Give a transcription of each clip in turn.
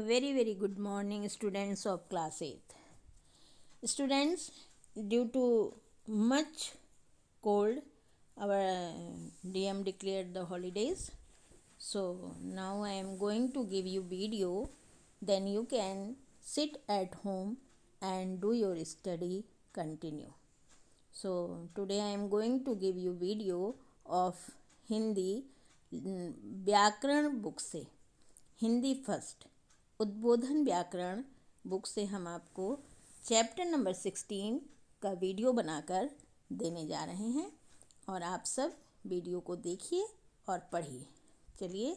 very good morning, students of class 8th. Students, due to much cold, our DM declared the holidays. So now I am going to give you video, then you can sit at home and do your study continue. So today I am going to give you video of Hindi व्याकरण book से Hindi first उद्बोधन व्याकरण book से हम आपको chapter number 16 का video बनाकर देने जा रहे हैं और आप सब वीडियो को देखिए और पढ़िए। चलिए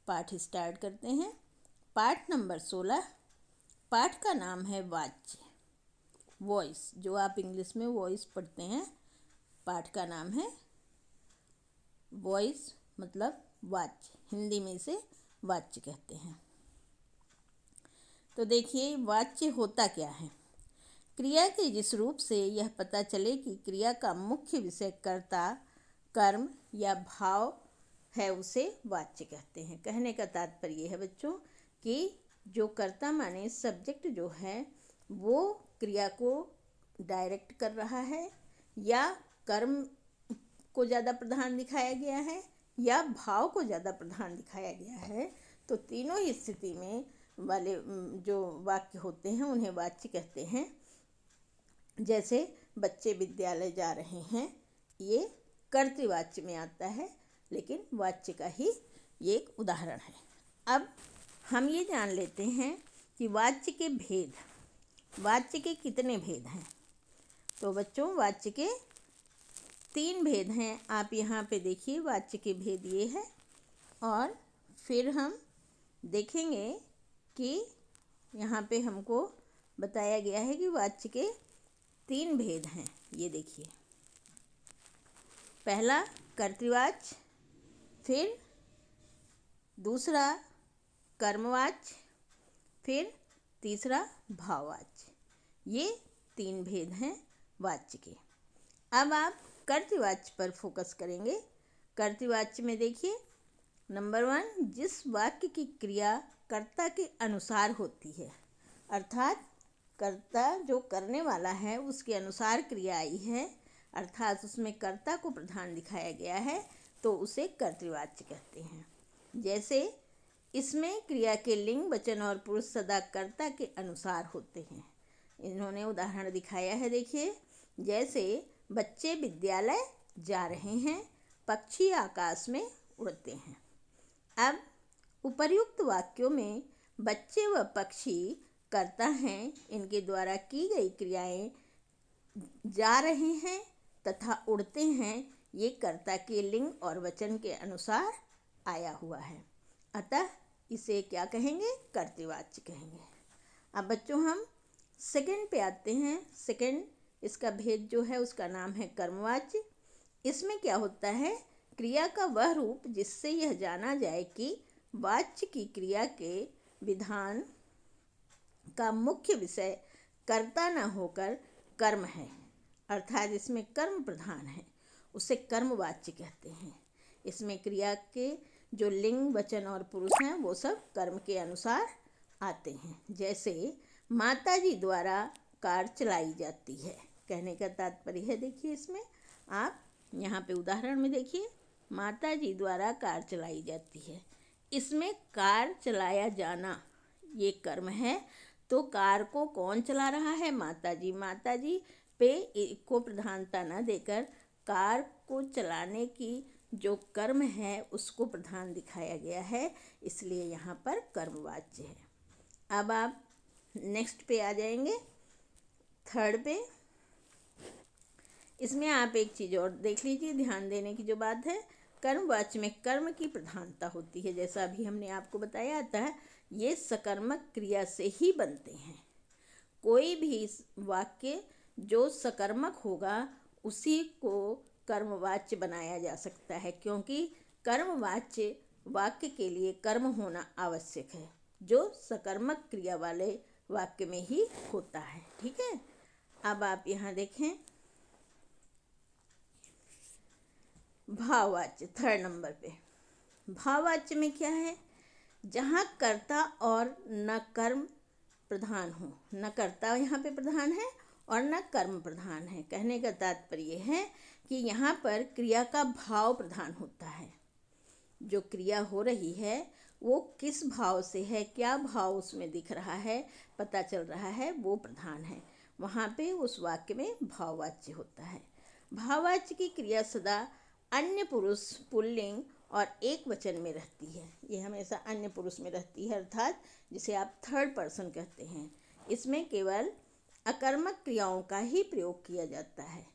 पाठ स्टार्ट करते हैं। पाठ नंबर 16। पाठ का नाम है वाच्य, वॉइस, जो आप इंग्लिश में वॉइस पढ़ते हैं। पाठ का नाम है वॉइस, मतलब वाच्य, हिंदी में इसे वाच्य कहते हैं। तो देखिए वाच्य होता क्या है। क्रिया के जिस रूप से यह पता चले कि क्रिया का मुख्य विषय कर्ता, कर्म या भाव है, उसे वाच्य कहते हैं। कहने का तात्पर्य है बच्चों कि जो कर्ता माने सब्जेक्ट जो है वो क्रिया को डायरेक्ट कर रहा है, या कर्म को ज़्यादा प्रधान दिखाया गया है, या भाव को ज़्यादा प्रधान दिखाया गया है, तो तीनों ही स्थिति में वाले जो वाक्य होते हैं उन्हें वाच्य कहते हैं। जैसे बच्चे विद्यालय जा रहे हैं, ये कर्तृवाच्य में आता है, लेकिन वाच्य का ही ये एक उदाहरण है। अब हम ये जान लेते हैं कि वाच्य के भेद, वाच्य के कितने भेद हैं। तो बच्चों वाच्य के 3 भेद हैं। आप यहाँ पे देखिए वाच्य के भेद ये है, और फिर हम देखेंगे कि यहाँ पे हमको बताया गया है कि वाच्य के 3 भेद हैं। ये देखिए, पहला कर्तृवाच्य, फिर दूसरा कर्मवाच्य, फिर तीसरा भाववाच्य। ये 3 भेद हैं वाच्य के। अब आप कर्तृवाच्य पर फोकस करेंगे। कर्तृवाच्य में देखिए नंबर 1, जिस वाक्य की क्रिया कर्ता के अनुसार होती है, अर्थात कर्ता जो करने वाला है उसके अनुसार क्रिया आई है, अर्थात उसमें कर्ता को प्रधान दिखाया गया है, तो उसे कर्तृवाच्य कहते हैं। जैसे इसमें क्रिया के लिंग, वचन और पुरुष सदा कर्ता के अनुसार होते हैं। इन्होंने उदाहरण दिखाया है, देखिए, जैसे बच्चे विद्यालय जा रहे हैं, पक्षी आकाश में उड़ते हैं। अब उपर्युक्त वाक्यों में बच्चे व पक्षी कर्ता हैं, इनके द्वारा की गई क्रियाएं जा रहे हैं तथा उड़ते हैं, ये कर्ता के लिंग और वचन के अनुसार आया हुआ है, अतः इसे क्या कहेंगे? कर्तृवाच्य कहेंगे। अब बच्चों हम सेकंड पे आते हैं। सेकंड, इसका भेद जो है उसका नाम है कर्मवाच्य। इसमें क्या होता है? क्रिया का वह रूप जिससे यह जाना जाए कि वाच्य की क्रिया के विधान का मुख्य विषय कर्ता न होकर कर्म है, अर्थात इसमें कर्म प्रधान है, उसे कर्मवाच्य कहते हैं। इसमें क्रिया के जो लिंग, वचन और पुरुष हैं वो सब कर्म के अनुसार आते हैं। जैसे माता जी द्वारा कार चलाई जाती है। कहने का तात्पर्य है, देखिए इसमें आप यहाँ पे उदाहरण में देखिए, माता जी द्वारा कार चलाई जाती है। इसमें कार चलाया जाना ये कर्म है, तो कार को कौन चला रहा है? माता जी। माता जी पे को प्रधानता न देकर कार को चलाने की जो कर्म है उसको प्रधान दिखाया गया है, इसलिए यहाँ पर कर्मवाच्य है। अब आप नेक्स्ट पे आ जाएंगे, थर्ड पे। इसमें आप एक चीज़ और देख लीजिए, ध्यान देने की जो बात है, कर्मवाच्य में कर्म की प्रधानता होती है। जैसा अभी हमने आपको बताया था, ये सकर्मक क्रिया से ही बनते हैं। कोई भी वाक्य जो सकर्मक होगा उसी को कर्मवाच्य बनाया जा सकता है, क्योंकि कर्मवाच्य वाक्य के लिए कर्म होना आवश्यक है, जो सकर्मक क्रिया वाले वाक्य में ही होता है। ठीक है। अब आप यहाँ देखें भाववाच्य, थर्ड नंबर पे। भाववाच्य में क्या है? जहाँ कर्ता और न कर्म प्रधान हो। न कर्ता यहाँ पे प्रधान है और न कर्म प्रधान है। कहने का तात्पर्य है कि यहाँ पर क्रिया का भाव प्रधान होता है। जो क्रिया हो रही है वो किस भाव से है, क्या भाव उसमें दिख रहा है, पता चल रहा है, वो प्रधान है। वहाँ पे उस वाक्य में भाववाच्य होता है। भाववाच्य की क्रिया सदा अन्य पुरुष पुल्लिंग और एक वचन में रहती है। ये हमेशा अन्य पुरुष में रहती है, अर्थात जिसे आप थर्ड पर्सन कहते हैं। इसमें केवल अकर्मक क्रियाओं का ही प्रयोग किया जाता है।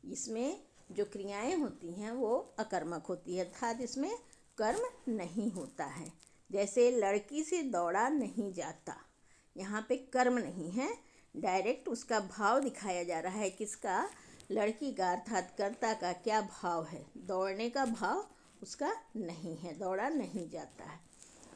इसमें जो क्रियाएं होती हैं वो अकर्मक होती है, अर्थात इसमें कर्म नहीं होता है। जैसे लड़की से दौड़ा नहीं जाता, यहाँ पे कर्म नहीं है, डायरेक्ट उसका भाव दिखाया जा रहा है। किसका? लड़की का, अर्थात कर्ता का क्या भाव है। दौड़ने का भाव उसका नहीं है, दौड़ा नहीं जाता है।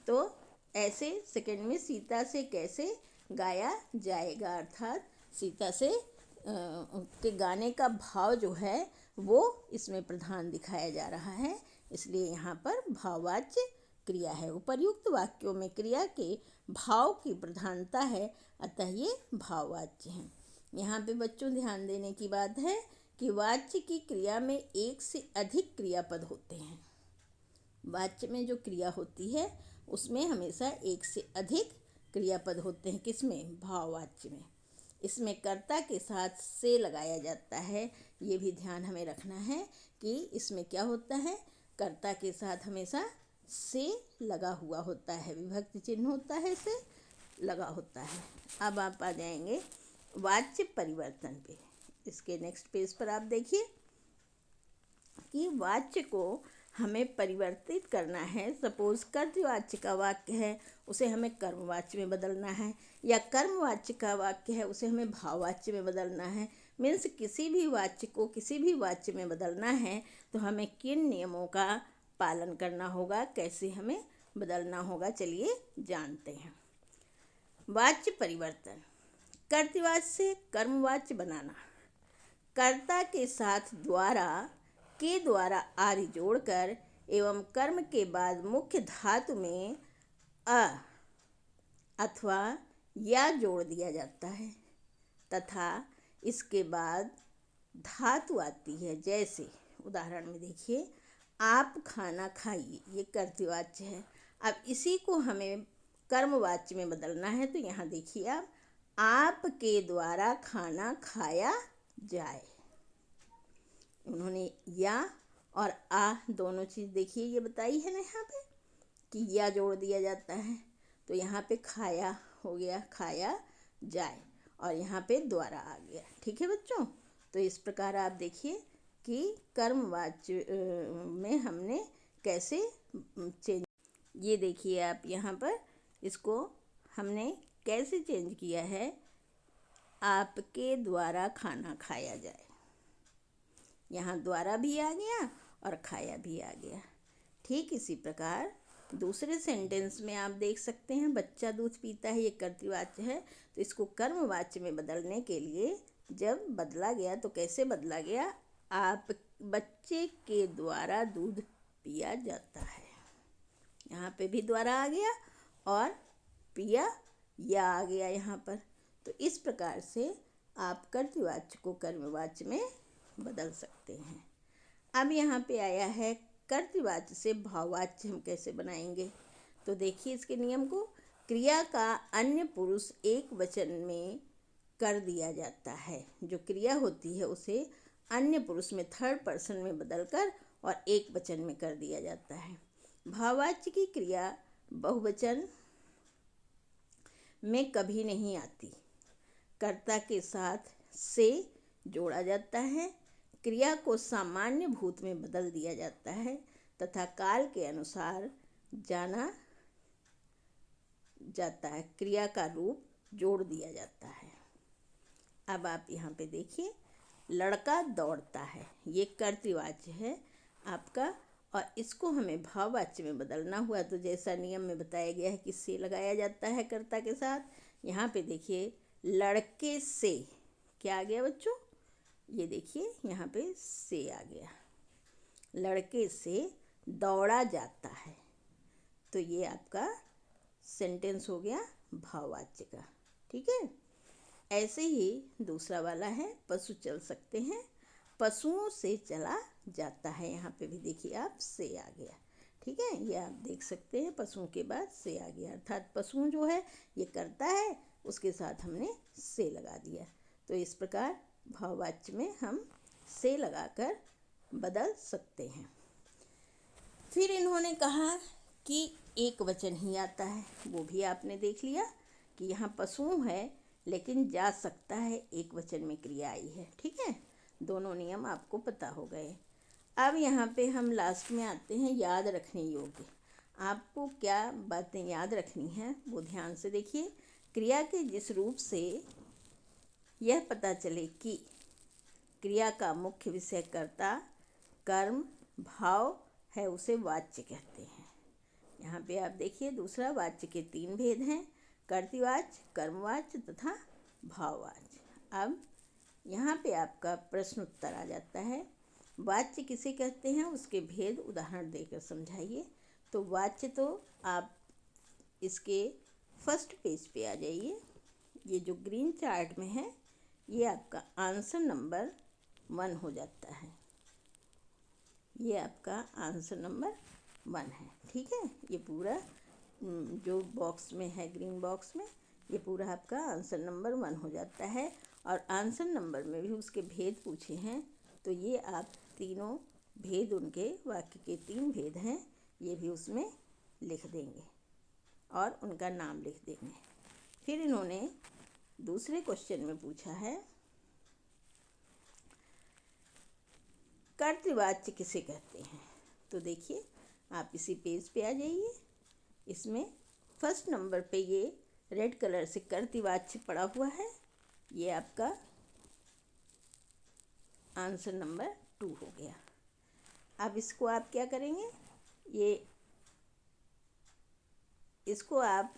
तो ऐसे सेकंड में सीता से कैसे गाया जाएगा, अर्थात सीता से के गाने का भाव जो है वो इसमें प्रधान दिखाया जा रहा है, इसलिए यहाँ पर भाववाच्य क्रिया है। उपर्युक्त वाक्यों में क्रिया के भाव की प्रधानता है, अतः ये भाववाच्य हैं। यहाँ पे बच्चों ध्यान देने की बात है कि वाच्य की क्रिया में एक से अधिक क्रियापद होते हैं। वाच्य में जो क्रिया होती है उसमें हमेशा एक से अधिक क्रियापद होते हैं। किसमें? भाववाच्य में। इसमें कर्ता के साथ से लगाया जाता है। ये भी ध्यान हमें रखना है कि इसमें क्या होता है, कर्ता के साथ हमेशा से लगा हुआ होता है, विभक्ति चिन्ह होता है, से लगा होता है। अब आप आ जाएंगे वाच्य परिवर्तन पे। इसके नेक्स्ट पेज पर आप देखिए कि वाच्य को हमें परिवर्तित करना है। सपोज कर्तवाच्य का वाक्य है, उसे हमें कर्मवाच्य में बदलना है, या कर्मवाच्य का वाक्य है उसे हमें भाववाच्य में बदलना है। मीन्स किसी भी वाच्य को किसी भी वाच्य में बदलना है तो हमें किन नियमों का पालन करना होगा, कैसे हमें बदलना होगा, चलिए जानते हैं। वाच्य परिवर्तन। कर्तवाच्य से कर्मवाच्य बनाना। कर्ता के साथ द्वारा के द्वारा आदि जोड़कर एवं कर्म के बाद मुख्य धातु में अ अथवा या जोड़ दिया जाता है तथा इसके बाद धातु आती है। जैसे उदाहरण में देखिए, आप खाना खाइए, ये कर्तवाच्य है। अब इसी को हमें कर्मवाच्य में बदलना है, तो यहाँ देखिए आपके द्वारा खाना खाया जाए। उन्होंने या और आ दोनों चीज़ देखिए ये बताई है ना यहाँ पे कि या जोड़ दिया जाता है, तो यहाँ पे खाया हो गया, खाया जाए, और यहाँ पे द्वारा आ गया। ठीक है बच्चों, तो इस प्रकार आप देखिए कि कर्मवाच्य में हमने कैसे चेंज, ये देखिए आप यहाँ पर इसको हमने कैसे चेंज किया है। आपके द्वारा खाना खाया जाए, यहाँ द्वारा भी आ गया और खाया भी आ गया। ठीक इसी प्रकार दूसरे सेंटेंस में आप देख सकते हैं, बच्चा दूध पीता है, ये कर्तवाच्य है, तो इसको कर्मवाच्य में बदलने के लिए जब बदला गया तो कैसे बदला गया, आप बच्चे के द्वारा दूध पिया जाता है। यहाँ पे भी द्वारा आ गया और पिया या आ गया यहाँ पर। तो इस प्रकार से आप कर्तवाच्य को कर्मवाच्य में बदल सकते हैं। अब यहाँ पे आया है कर्तवाच्य से भाववाच्य हम कैसे बनाएंगे, तो देखिए इसके नियम को। क्रिया का अन्य पुरुष एक वचन में कर दिया जाता है। जो क्रिया होती है उसे अन्य पुरुष में थर्ड पर्सन में बदलकर और एक वचन में कर दिया जाता है। भाववाच्य की क्रिया बहुवचन में कभी नहीं आती। कर्ता के साथ से जोड़ा जाता है, क्रिया को सामान्य भूत में बदल दिया जाता है तथा काल के अनुसार जाना जाता है, क्रिया का रूप जोड़ दिया जाता है। अब आप यहाँ पे देखिए, लड़का दौड़ता है, ये कर्तवाच्य है आपका, और इसको हमें भाववाच्य में बदलना हुआ तो जैसा नियम में बताया गया है कि से लगाया जाता है कर्ता के साथ। यहाँ पे देखिए लड़के से क्या आ गया बच्चों, ये देखिए यहाँ पे से आ गया। लड़के से दौड़ा जाता है, तो ये आपका सेंटेंस हो गया भाववाच्य का। ठीक है, ऐसे ही दूसरा वाला है पशु चल सकते हैं, पशुओं से चला जाता है। यहाँ पे भी देखिए आप से आ गया। ठीक है, ये आप देख सकते हैं, पशुओं के बाद से आ गया, अर्थात पशु जो है ये करता है, उसके साथ हमने से लगा दिया। तो इस प्रकार भाववाच्य में हम से लगाकर बदल सकते हैं। फिर इन्होंने कहा कि एक वचन ही आता है, वो भी आपने देख लिया कि यहाँ पशु है लेकिन जा सकता है, एक वचन में क्रिया आई है। ठीक है, दोनों नियम आपको पता हो गए। अब यहाँ पे हम लास्ट में आते हैं याद रखने योग्य। आपको क्या बातें याद रखनी है वो ध्यान से देखिए। क्रिया के जिस रूप से यह पता चले कि क्रिया का मुख्य विषय कर्ता, कर्म, भाव है, उसे वाच्य कहते हैं। यहाँ पे आप देखिए दूसरा, वाच्य के 3 भेद हैं, कर्तृवाच्य, कर्मवाच्य तथा भाववाच्य। अब यहाँ पे आपका प्रश्न उत्तर आ जाता है, वाच्य किसे कहते हैं, उसके भेद उदाहरण देकर समझाइए। तो वाच्य तो आप इसके फर्स्ट पेज पे आ जाइए, ये जो ग्रीन चार्ट में है ये आपका आंसर नंबर 1 हो जाता है, ये आपका आंसर नंबर 1 है। ठीक है, ये पूरा जो बॉक्स में है, ग्रीन बॉक्स में, ये पूरा आपका आंसर नंबर 1 हो जाता है। और आंसर नंबर में भी उसके भेद पूछे हैं, तो ये आप तीनों भेद, उनके वाक्य के 3 भेद हैं, ये भी उसमें लिख देंगे और उनका नाम लिख देंगे। फिर इन्होंने दूसरे क्वेश्चन में पूछा है, कर्तृवाच्य किसे कहते हैं। तो देखिए आप इसी पेज पे आ जाइए, इसमें फर्स्ट नंबर पे ये रेड कलर से कर्तृवाच्य पड़ा हुआ है, ये आपका आंसर नंबर 2 हो गया। अब इसको आप क्या करेंगे, इसको आप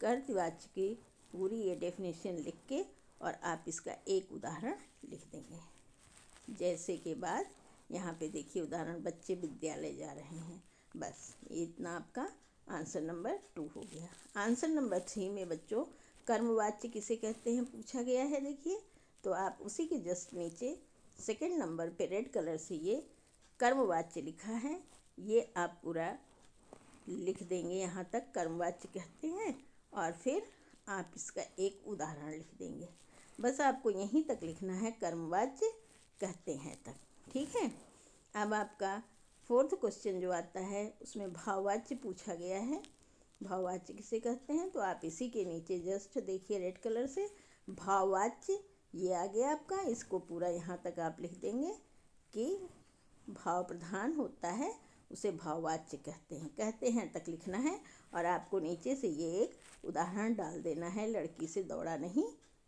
कर्तृवाच्य की पूरी ये डेफिनेशन लिख के और आप इसका एक उदाहरण लिख देंगे। जैसे के बाद यहाँ पे देखिए उदाहरण, बच्चे विद्यालय जा रहे हैं, बस इतना आपका आंसर नंबर 2 हो गया। आंसर नंबर 3 में बच्चों कर्मवाच्य किसे कहते हैं पूछा गया है। देखिए तो आप उसी के जस्ट नीचे सेकंड नंबर पे रेड कलर से ये कर्मवाच्य लिखा है, ये आप पूरा लिख देंगे, यहाँ तक कर्मवाच्य कहते हैं, और फिर आप इसका एक उदाहरण लिख देंगे। बस आपको यहीं तक लिखना है, कर्मवाच्य कहते हैं तक। ठीक है, अब आपका फोर्थ क्वेश्चन जो आता है उसमें भाववाच्य पूछा गया है, भाववाच्य किसे कहते हैं। तो आप इसी के नीचे जस्ट देखिए रेड कलर से भाववाच्य ये आ गया आपका, इसको पूरा यहाँ तक आप लिख देंगे कि भाव प्रधान होता है उसे भाववाच्य कहते हैं तक लिखना है। और आपको नीचे से ये एक उदाहरण डाल देना है, लड़की से दौड़ा नहीं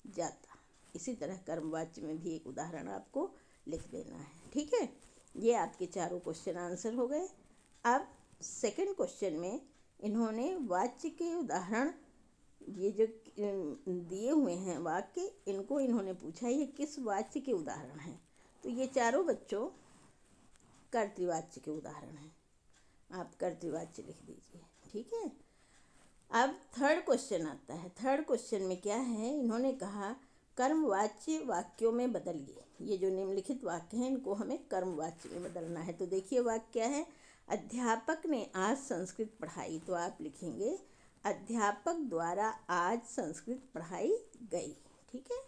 जाता। इसी तरह कर्मवाच्य में भी एक उदाहरण आपको लिख देना है। ठीक है, ये आपके चारों क्वेश्चन आंसर हो गए। अब सेकंड क्वेश्चन में इन्होंने वाच्य के उदाहरण, ये जो दिए हुए हैं वाक्य, इनको इन्होंने पूछा ये किस वाच्य के उदाहरण हैं। तो ये चारों बच्चों कर्तृवाच्य के उदाहरण हैं, आप कर्तृवाच्य लिख दीजिए। ठीक है, अब थर्ड क्वेश्चन आता है। थर्ड क्वेश्चन में क्या है, इन्होंने कहा कर्मवाच्य वाक्यों में बदलिए। ये जो निम्नलिखित वाक्य हैं इनको हमें कर्मवाच्य में बदलना है। तो देखिए वाक्य क्या है, अध्यापक ने आज संस्कृत पढ़ाई। तो आप लिखेंगे अध्यापक द्वारा आज संस्कृत पढ़ाई गई। ठीक है,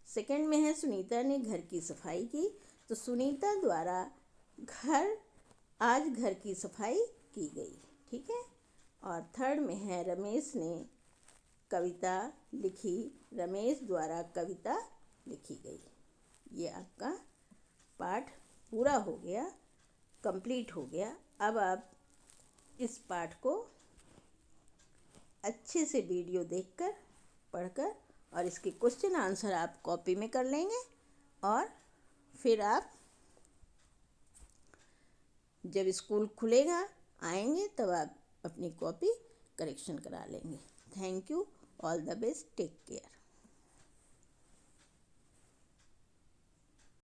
सेकंड में है सुनीता ने घर की सफाई की। तो सुनीता द्वारा आज घर की सफाई की गई। ठीक है, और थर्ड में है रमेश ने कविता लिखी, रमेश द्वारा कविता लिखी गई। ये आपका पाठ पूरा हो गया, कंप्लीट हो गया। अब आप इस पाठ को अच्छे से वीडियो देखकर, पढ़कर, और इसके क्वेश्चन आंसर आप कॉपी में कर लेंगे, और फिर आप जब स्कूल खुलेगा आएंगे तब आप अपनी कॉपी करेक्शन करा लेंगे। Thank you, all the best, take care.